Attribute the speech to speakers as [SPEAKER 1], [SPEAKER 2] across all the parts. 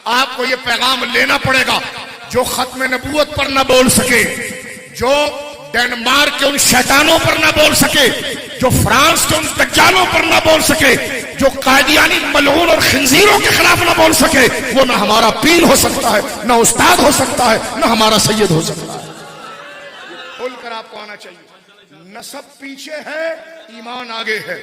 [SPEAKER 1] आपको ये पैगाम लेना पड़ेगा। जो खत्म नबूवत पर ना बोल सके, जो डेनमार्क के उन शैतानों पर ना बोल सके, जो फ्रांस के उन दज्जालों पर ना बोल सके, जो कादियानी मलऊन और खिंजीरों के खिलाफ ना बोल सके, वो ना हमारा पीर हो सकता है, ना उस्ताद हो सकता है, ना हमारा सैयद हो सकता है। खुलकर आपको आना चाहिए। नसब पीछे है, ईमान आगे है।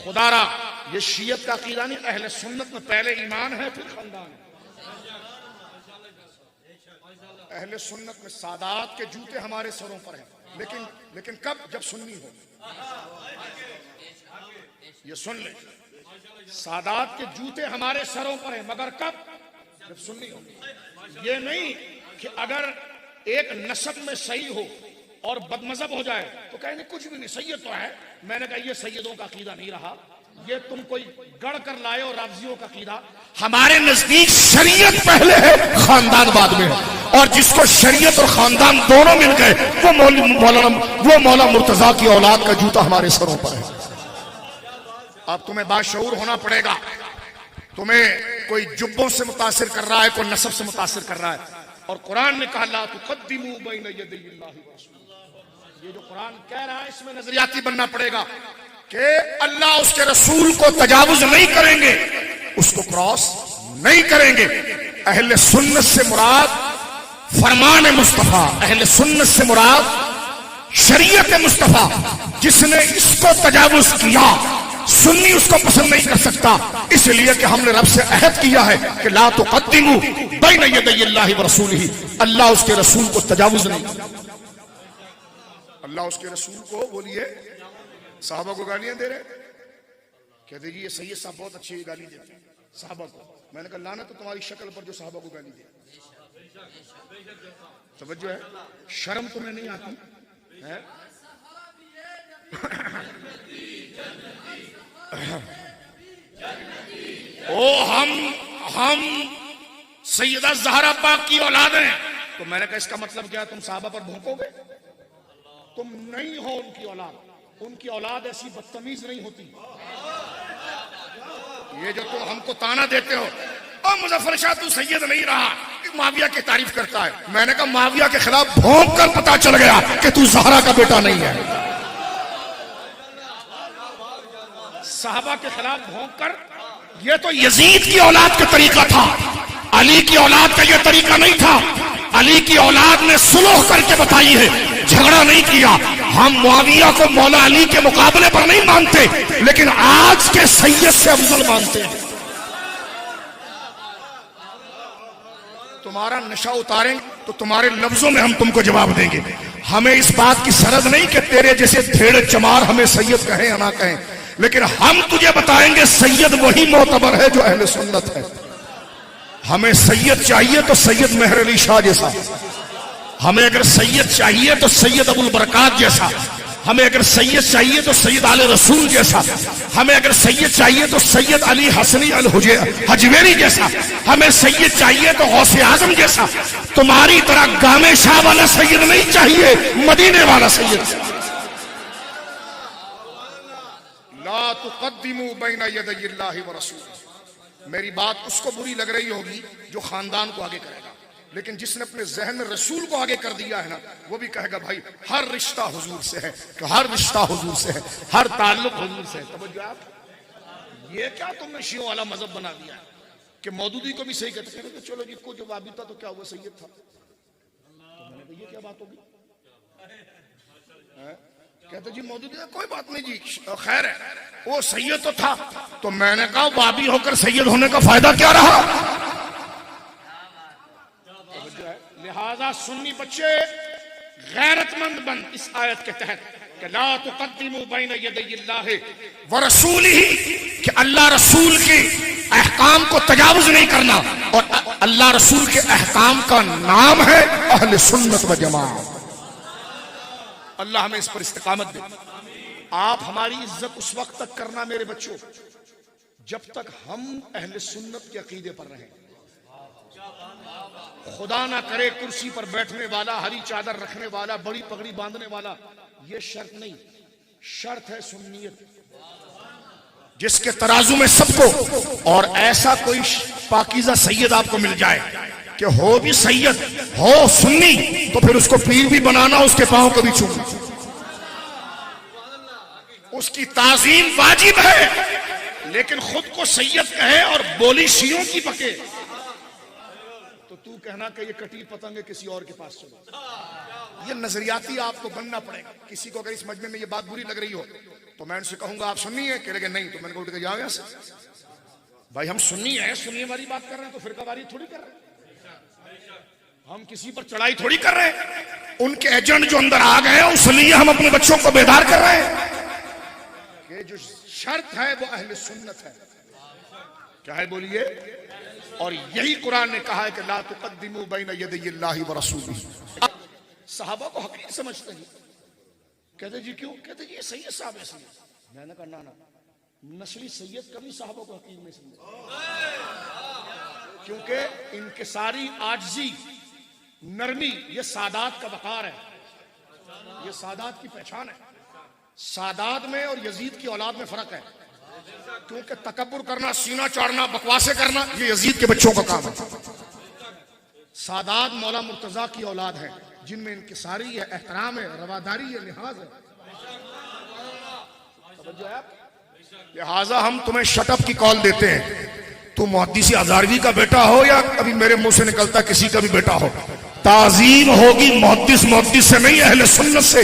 [SPEAKER 1] खुदारा ये शियत का अकीदा नहीं, अहले सुन्नत में पहले ईमान है फिर खानदान है। अहले सुन्नत में सादात के जूते हमारे सरों पर हैं, लेकिन कब? जब सुन्नी हो। ये सुन ले, सादात के जूते हमारे सरों पर हैं, मगर कब? जब सुन्नी हो। ये नहीं कि अगर एक नस्ब में सही हो और बदमजहब हो जाए तो कहने कुछ भी नहीं, सैयद तो है। मैंने कहा ये सैयदों का अकीदा नहीं रहा, ये तुम कोई गढ़ कर लाए हो राफजियों का अकीदा। हमारे नजदीक शरीयत पहले है, खानदान बाद में है। और जिसको शरीयत और खानदान दोनों मिल गए वो मौला मुर्तजा की औलाद का जूता हमारे सरों पर है। अब तुम्हें बाशऊर होना पड़ेगा। तुम्हें कोई जुब्बों से मुतासिर कर रहा है, कोई नसब से मुतासिर कर रहा है। और कुरान ने कहा ला तुक़द्दिमू बैन यदैल्लाहि व रसूलिही। ये जो कुरान कह रहा है इसमें नजरियाती बनना पड़ेगा कि अल्लाह उसके रसूल को तजावुज नहीं करेंगे, उसको क्रॉस नहीं करेंगे। अहले सुन्नत से मुराद फरमान मुस्तफा, अहले सुन्नत से मुराद शरीयत मुस्तफा। जिसने इसको तजावुज किया सुन्नी उसको पसंद नहीं कर सकता, इसलिए कि हमने रब से अहद किया है कि ला तुक़द्दिमू बैन यदैल्लाहि व रसूलिही। अल्लाह उसके रसूल को तजावुज नहीं। अल्लाह उसके रसूल को बोलिए, साहबा को गालियां दे रहे, कहते जी ये सैयद साहब बहुत अच्छी गाली देते हैं साहबा को। मैंने कहा लाना तो तुम्हारी शक्ल पर जो साहबा को गाली दे। तवज्जो है, शर्म तुम्हें नहीं आती है? ओ हम सैयदा ज़हरा पाक की औलाद हैं। तो मैंने कहा इसका मतलब क्या? तुम साहबा पर भौंकोगे? तुम नहीं हो उनकी औलाद। उनकी औलाद ऐसी बदतमीज नहीं होती। ये जो तुम हमको ताना देते हो, और मुजफ्फर शाह तू सैयद नहीं रहा, माविया की तारीफ करता है। मैंने कहा माविया के खिलाफ भौंक कर पता चल गया कि तू ज़हरा का बेटा नहीं है। साहबा के खिलाफ भौंक कर, ये तो यजीद की औलाद का तरीका था, अली की औलाद का यह तरीका नहीं था। अली की औलाद ने सुलह करके बताई है, झगड़ा नहीं किया। हम मुआविया को मौला अली के मुकाबले पर नहीं मानते, लेकिन आज के सैयद से अफजल मानते हैं। तुम्हारा नशा उतारेंगे तो तुम्हारे लफ्जों में हम तुमको जवाब देंगे। हमें इस बात की सरहद नहीं कि तेरे जैसे धेड़ चमार हमें सैयद कहें या ना कहें, लेकिन हम तुझे बताएंगे सैयद वही मोतबर है जो अहले सुन्नत है। हमें सैयद चाहिए तो सैयद मेहर अली शाह जैसा, हमें अगर सैयद चाहिए तो सैयद अबुल बरकात जैसा, हमें अगर सैयद चाहिए तो सैयद आले रसूल जैसा, हमें अगर सैयद चाहिए तो सैयद अली हसनी अल हजवेरी जैसा, हमें सैयद चाहिए तो गौसे आजम जैसा। तुम्हारी तरह गामे शाह वाला सैयद नहीं चाहिए, मदीने वाला सैयद। ला तुक़द्दिमू बैन यदैल्लाहि व रसूलिही। मेरी बात उसको बुरी लग रही होगी जो खानदान को आगे करेगा, लेकिन जिसने अपने जहन में रसूल को आगे कर दिया है ना, वो भी कहेगा भाई हर रिश्ता हुजूर से है, हर रिश्ता हुजूर से है, हर ताल्लुक हुजूर से है। तवज्जो आप, ये क्या तुमने शियों वाला मजहब बना दिया है कि मौदूदी को भी सही कहते हैं? तो चलो जिसको जो वाबी था तो क्या हुआ, सैयद था। तो मैंने कहा ये क्या बात होगी? कहते जी मौदूदी कोई बात नहीं जी, खैर है, वो सैयद तो था। तो मैंने कहा वाबी होकर सैयद होने का फायदा क्या रहा? लिहाजा सुन्नी बच्चे गैरतमंद बन इस आयत के तहत कि ला तुक़द्दिमू बैन यदैल्लाहि व रसूलिही, कि अल्लाह रसूल के अहकाम को तजावुज नहीं करना। और अल्लाह रसूल के अहकाम का नाम है अहले सुन्नत व जमाअत। अल्लाह हमें इस पर इस्तिकामत दे। आप हमारी इज्जत उस वक्त तक करना मेरे बच्चों जब तक हम अहले सुन्नत के अकीदे पर रहें। खुदा ना करे कुर्सी पर बैठने वाला, हरी चादर रखने वाला, बड़ी पगड़ी बांधने वाला, ये शर्त नहीं, शर्त है सुन्नियत, जिसके तराजू में सबको। और ऐसा कोई पाकीज़ा सैयद आपको मिल जाए कि हो भी सैयद हो सुन्नी, तो फिर उसको पीर भी बनाना, उसके पांव को भी छूना, उसकी ताजीम वाजिब है। लेकिन खुद को सैयद कहे और बोली शियों की पके, तो तू कहना कि ये कटी पतंगे किसी और के पास चलो। ये नजरियाती आपको बनना पड़ेगा। किसी को अगर इस मजमे में ये बात बुरी लग रही हो तो मैं उनसे कहूंगा आप सुन्नी है, कहेंगे नहीं, तो मैंने उठ के जाओ यहाँ से। भाई हम सुन्नी है, सुन्नी वाली बात कर रहे हैं, तो फिरकावारी थोड़ी कर रहे हैं, हम किसी पर चढ़ाई थोड़ी कर रहे हैं। उनके एजेंट जो अंदर आ गए हैं उसलिए हम अपने बच्चों को बेदार कर रहे हैं कि जो शर्त है वो अहले सुन्नत है। क्या है बोलिए? और यही कुरान ने कहा है कि ला तुक़द्दिमू बैन यदैल्लाहि व रसूलिही। सहाबा को हकीर समझते हैं, कहते जी क्यों? कहते जी ये सैयद साहब है इसलिए। मैंने कहा ना, नस्ली सैयद कभी सहाबा को हकीर नहीं समझे, क्योंकि इनके सारी आजजी नरमी ये सादात का वकार है, ये सादात की पहचान है। सादात में और यजीद की औलाद में फर्क है, क्योंकि तकब्बुर करना, सीना चाड़ना, बकवासे करना ये यजीद के बच्चों का काम है। सादात मौला मुर्तजा की औलाद है, जिनमें इनकिसारी है, एहतराम है, रवादारी है, लिहाज है। लिहाजा हम तुम्हें शटअप की कॉल देते हैं। तू मुहद्दिस हज़ारवी का बेटा हो या अभी मेरे मुंह से निकलता किसी का भी बेटा हो, ताजीम होगी मुहद्दिस से नहीं, अहले सुन्नत से।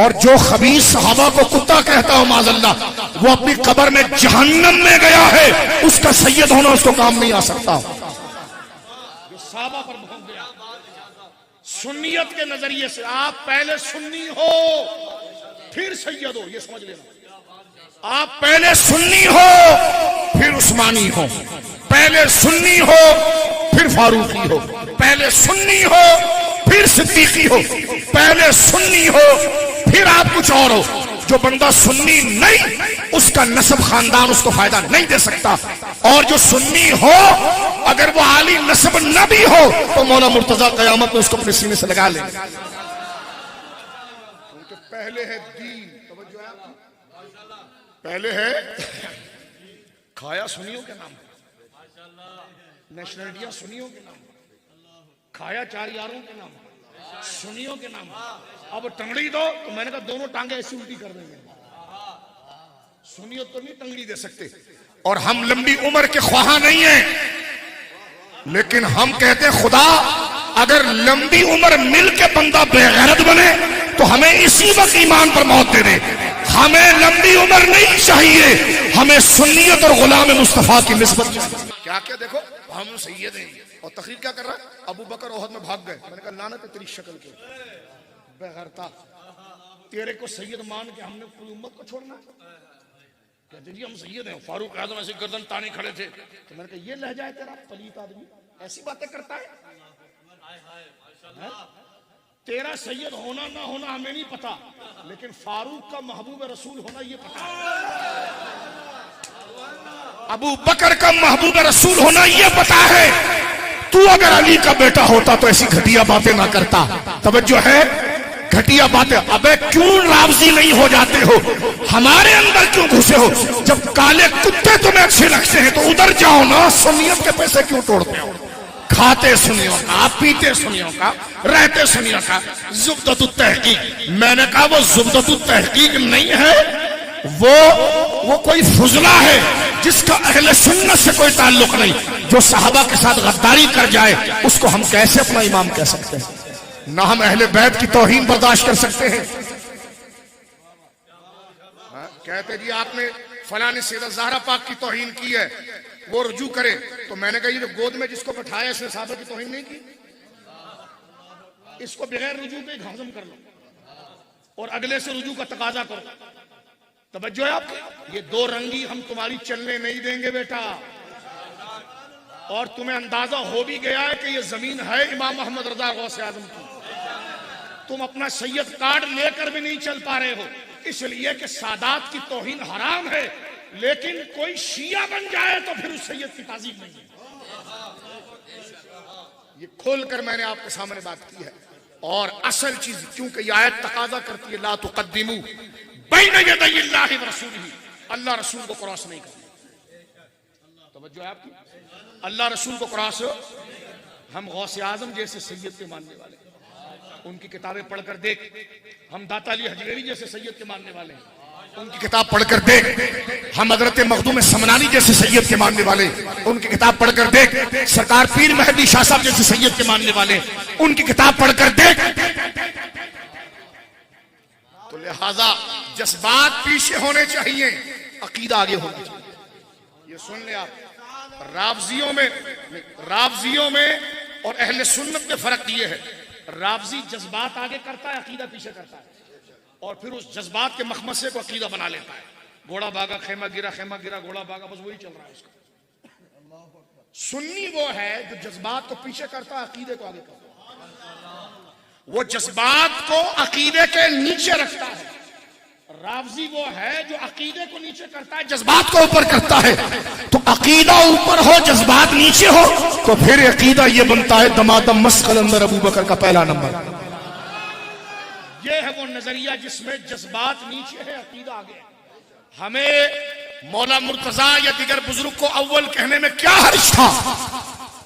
[SPEAKER 1] और जो खबीस सहाबा को कुत्ता कहता हो माज़अल्लाह, वो अपनी कब्र में जहन्नम में गया है, उसका सैयद होना उसको काम नहीं आ सकता। जो सहाबा पर भोग गया सुन्नियत के नजरिए से, आप पहले सुन्नी हो फिर सैयद हो, ये समझ लेना। आप पहले सुन्नी हो फिर उस्मानी हो, पहले सुन्नी हो फिर फारूकी हो, पहले सुन्नी हो फिर सिद्दीकी हो, पहले सुन्नी हो फिर आप कुछ और हो। जो बंदा सुन्नी नहीं, उसका नस्ब खानदान उसको फायदा नहीं दे सकता। और जो सुन्नी हो, अगर वो आली नस्ब न भी हो, तो मौला मुर्तजा कयामत में उसको अपने सीने से लगा ले। क्योंकि पहले है दीन, पहले है खाया सुनियों के नाम, नेशनलिटियां सुनियों के नाम, खाया चार यारों के नाम, सुनियों के नाम। अब टंगड़ी दो तो मैंने कहा दोनों टांगे ऐसी उल्टी कर देंगे। सुनियो तो नहीं टंगड़ी दे सकते। और हम लंबी उम्र के ख्वाहा नहीं है, लेकिन हम कहते हैं खुदा अगर लंबी उम्र मिल के बंदा बेगैरत बने तो हमें इसी वक्त ईमान पर मौत दे दे। हमें लंबी उम्र नहीं चाहिए, हमें सुन्नियत और गुलाम मुस्तफा की निस्बत चाहिए। क्या क्या देखो, हम सैयद हैं। और तकरीर क्या कर रहा है? अबू बकर ओहद में भाग गए। मैंने कहा लानत है तेरी शक्ल के बेगैरता, तेरे को सैयद मान के हमने पूरी उम्मत को छोड़ना? कहते जी हम सैयद हैं। फारूक आजम ऐसे गर्दन ताने खड़े थे। तो मैंने कहा ये लहजा है तेरा, पलीत आदमी ऐसी बातें करता है? तेरा सैयद होना ना होना हमें नहीं पता, लेकिन फारूक का महबूब रसूल होना ये पता है, अबू बकर का महबूब रसूल होना ये पता है। तू अगर अली का बेटा होता तो ऐसी घटिया बातें ना करता। तवज्जो है, घटिया बातें। अबे क्यों रावजी नहीं हो जाते हो? हमारे अंदर क्यों घुसे हो? जब काले कुत्ते तुम्हें अच्छे लगते हैं तो उधर जाओ ना, सुन्नियत के पैसे क्यों तोड़ते हो? खाते सुनियों का, पीते सुनियों का, रहते सुनियों का ज़ुब्दतुत तहकीक। मैंने कहा वो ज़ुब्दतुत तहकीक नहीं है, वो कोई फुजला है जिसका अहले सुन्नत से कोई ताल्लुक नहीं। जो सहाबा के साथ गद्दारी कर जाए उसको हम कैसे अपना इमाम कह सकते हैं? ना हम अहले बैत की तौहीन बर्दाश्त कर सकते हैं। कहते जी आपने फलां ने सैयदा ज़हरा पाक की तौहीन की है, वो रुजू करे। तो मैंने कहा ये गोद में जिसको बैठाया इसने सहाबा की तौहीन नहीं की, इसको बगैर रुजू के हजम कर लो और अगले से रुजू का तकाजा करो। तवज्जो है आपकी? ये दो रंगी हम तुम्हारी चलने नहीं देंगे बेटा। और तुम्हें अंदाजा हो भी गया है कि ये जमीन है इमाम मोहम्मद रजा गौसे आजम की। तुम अपना सैयद कार्ड लेकर भी नहीं चल पा रहे हो, इसलिए कि सादात की तौहीन हराम है, लेकिन कोई शिया बन जाए तो फिर उस सैयद की ताजीम नहीं है। ये खोलकर मैंने आपके सामने बात की है। और असल चीज, क्योंकि ये आयत तकाजा करती है ला तुक़द्दिमू बैन यदैल्लाहि व रसूलिही, अल्लाह रसूल को क्रॉस नहीं करना। तो तवज्जो है आपकी। अल्लाह रसूल को कुरान से हम गौसे आजम जैसे सैयद के मानने वाले, उनकी किताबें पढ़कर देख। हम दाता अली हजवेरी जैसे सैयद के मानने वाले हैं, उनकी किताब पढ़कर देख। हम हजरत मखदूम समनानी जैसे सैयद के मानने वाले, उनकी किताब पढ़कर देख। सरकार पीर मेहदी शाह साहब जैसे सैयद के मानने वाले, उनकी किताब पढ़कर देख। तो लिहाजा जज्बात पीछे होने चाहिए, अकीदा आगे होना चाहिए। ये सुन ले आप, रावजियों में और अहले सुन्नत में फर्क ये है, रावजी जज्बात आगे करता है, अकीदा पीछे करता है, और फिर उस जज्बात के मखमसे को अकीदा बना लेता है। घोड़ा भागा खेमा गिरा, घोड़ा भागा, बस वही चल रहा है उसका। सुन्नी वो है जो जज्बात को पीछे करता है, अकीदे को आगे करता है। वो जज्बात को अकीदे के नीचे रखता है। रावजी वो है जो अकीदे को नीचे करता है, जज्बात को ऊपर करता है। तो अकीदा ऊपर हो, जज्बात नीचे हो, तो फिर अकीदा ये बनता है दमादम मस्कल अंदर अबू बकर का पहला नंबर। ये है वो नजरिया जिसमें जज्बात नीचे है, अकीदा आगे है। हमें मौला मुर्तजा या दिगर बुजुर्ग को अव्वल कहने में क्या हर्ज था,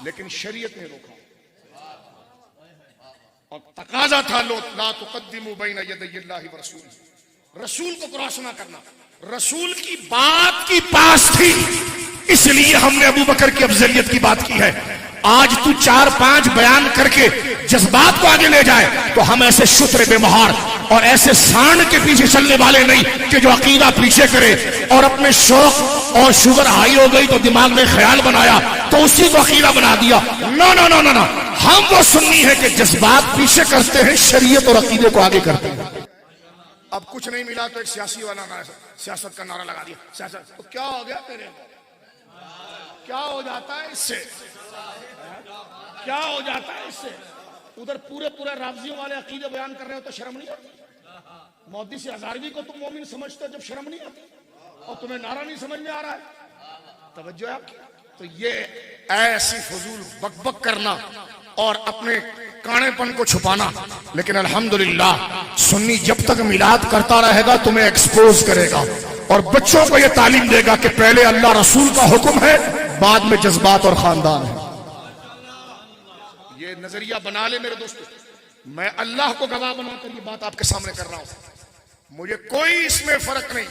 [SPEAKER 1] लेकिन शरीयत ने रोका और तकाजा था लो ला तुक़द्दिमू बैना यदैहिल्लाहि व रसूलिही। रसूल को क्रॉस ना करना, रसूल की बात की पास थी, इसलिए हमने अबू बकर की अफजलियत की बात की है। आज तू 4-5 बयान करके जज्बात को आगे ले जाए तो हम ऐसे शुत्र बेमहार और ऐसे सांड के पीछे चलने वाले नहीं कि जो अकीदा पीछे करे और अपने शौक और शुगर हाई हो गई तो दिमाग में ख्याल बनाया तो उसी को अकीदा बना दिया। No no no no no, हम वो सुन्नी है कि जज्बात पीछे करते हैं, शरीयत और अकीदे को आगे करते हैं। अब कुछ नहीं मिला तो एक सियासी वाला सियासत का नारा लगा दिया, सियासत तो क्या हो गया तेरे को, क्या हो जाता है इससे, क्या हो जाता है इससे। उधर पूरे रावजियों वाले अकीदे बयान कर रहे हो तो शर्म नहीं आती। मोदी से हजारवी को तुम मोमिन समझते हो जब शर्म नहीं आती, और तुम्हें नारा नहीं समझ में आ रहा है। तवज्जो है आपकी। तो ये ऐसी फजूल बकबक करना और अपने कानेपन को छुपाना, लेकिन अल्हम्दुलिल्लाह सुन्नी जब तक मिलाद करता रहेगा तुम्हें एक्सपोज करेगा और बच्चों को यह तालीम देगा कि पहले अल्लाह रसूल का हुक्म है, बाद में जज्बात और खानदान है। ये नजरिया बना ले मेरे दोस्तों। मैं अल्लाह को गवाह बनाकर ये बात आपके सामने कर रहा हूं। मुझे कोई इसमें फर्क नहीं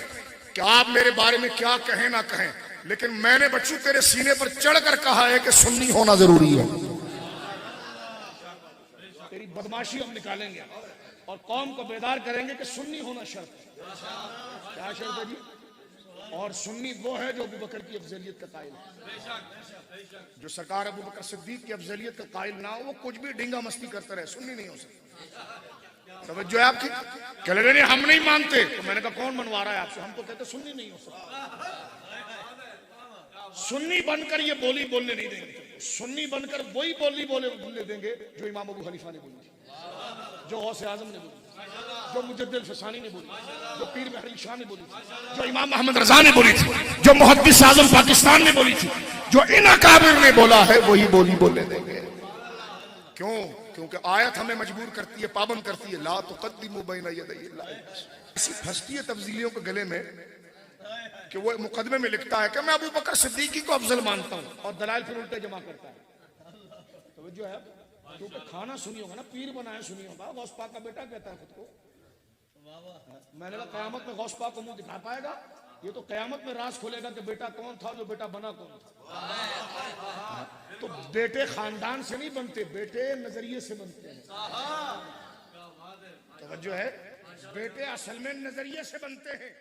[SPEAKER 1] कि आप मेरे बारे में क्या कहें ना कहें, लेकिन मैंने बच्चों तेरे सीने पर चढ़कर कहा है कि सुन्नी होना जरूरी है। तेरी बदमाशी हम निकालेंगे और कौम को बेदार करेंगे कि सुन्नी होना शर्त है। क्या शर्त है जी? और सुन्नी वो है जो अबू बकर की अफजलियत का कायल है। जो सरकार अबू बकर सिद्दीक की अफजलियत का कायल ना हो, वो कुछ भी डिंगा मस्ती करते रहे, सुन्नी नहीं हो सकता। तवज्जो है आपकी। कह रहे हम नहीं मानते, तो मैंने कहा कौन मनवा रहा है आपसे? हम तो कहते सुन्नी नहीं हो सकता। सुन्नी बनकर ये बोली बोलने नहीं देंगे। सुन्नी बनकर वही बोली बोलने देंगे जो इमाम अबू हनीफा ने बोली थी, जो गौसे आजम ने बोली, जो मुजद्दिद फिसानी ने बोली, जो पीर मेहदी शाह ने बोली थी, जो इमाम अहमद रजा ने बोली थी, जो मुहद्दिस आजम पाकिस्तान ने बोली थी, जो इन अकाबिर ने बोला है, वही बोली बोलने देंगे। क्यों? क्योंकि आयत हमें मजबूर करती है, पाबंद करती है, ला तुक़द्दिमू बैना यदैहिल्लाहि। ऐसी फंसती है तब्दीलियों के गले में कि वो मुकदमे में लिखता है कि मैं अबू बकर सिद्दीकी को अफजल मानता हूं और दलाइल फिर उल्टे जमा करता है। तो जो है, क्योंकि खाना सुनी होगा ना, पीर बनाया सुनी होगा, गौस पाक का बेटा कहता है खुद को। मैंने कहा कयामत में गौस पाक को मुंह दिखा पाएगा? ये तो कयामत में राज खोलेगा कि बेटा कौन था, जो बेटा बना कौन था। तो बेटे खानदान से नहीं बनते, बेटे नजरिए से बनते हैं। तो जो है, बेटे असल में नजरिए से बनते हैं।